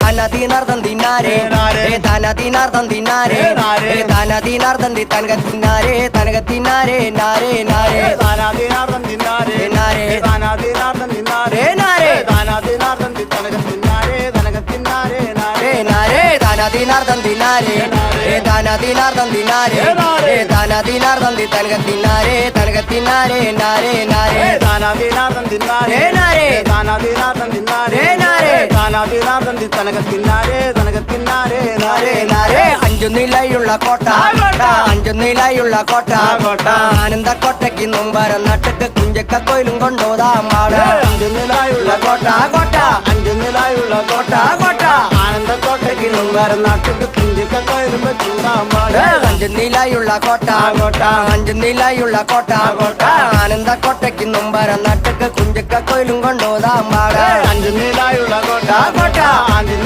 തനതിനാർദ്ദം തിന്നാരേ തനതിനാർദ്ദം തിന്നാരേ തനതിനാർദ്ദം തനക തിന്നാരേ തനക തിന്നാരേ നാരേ നാരേ താനാതിനാർദ്ദം തിന്നാരേ നാരേ താനാതിനാർദ്ദം തിന്നാരേ നാരേ താനാതിനാർദ്ദം തനക തിന്നാരേ തനക തിന്നാരേ നാരേ നാരേ തനതിനാർദ്ദം തിന്നാരേ തനതിനാർദ്ദം തിന്നാരേ തനതിനാർദ്ദം തനക തിന്നാരേ തനക തിന്നാരേ നാരേ നാരേ താനാതിനാർദ്ദം തിന്നാരേ നാരേ താനാതിനാർദ്ദം തിന്നാരേ നാരേ താനാതിനാർദ്ദം തനക തിന്നാരേ തനക തിന്നാരേ നാരേ നാരേ അഞ്ചു നിലയുള്ള കോട്ട അഞ്ചു നിലയുള്ള കോട്ട ആനന്ദ കോട്ടയ്ക്ക് നൊമ്പരം നട്ടിട്ട് കുഞ്ചക്ക കോയിലും കൊണ്ടോതാമ്പാട് അഞ്ചു നിലായുള്ള കോട്ട കോട്ട അഞ്ചു നിലായുള്ള കോട്ട കോട്ട ആനന്ദ കോട്ടയ്ക്ക് നൊമ്പരം നാട്ടിട്ട് കുഞ്ചക്ക കോയിലുമ്പോ ചൂടാമ്പാട് അഞ്ചു നിലയുള്ള കോട്ട അഞ്ചു നിലയുള്ള കോട്ട ആനന്ദ കോട്ടയ്ക്ക് നൊമ്പരം നട്ടിട്ട് കുഞ്ചക്ക കോയിലും കൊണ്ടോതാമ്പാട് അഞ്ചു നിലായുള്ള കോട്ട കോട്ട അഞ്ചു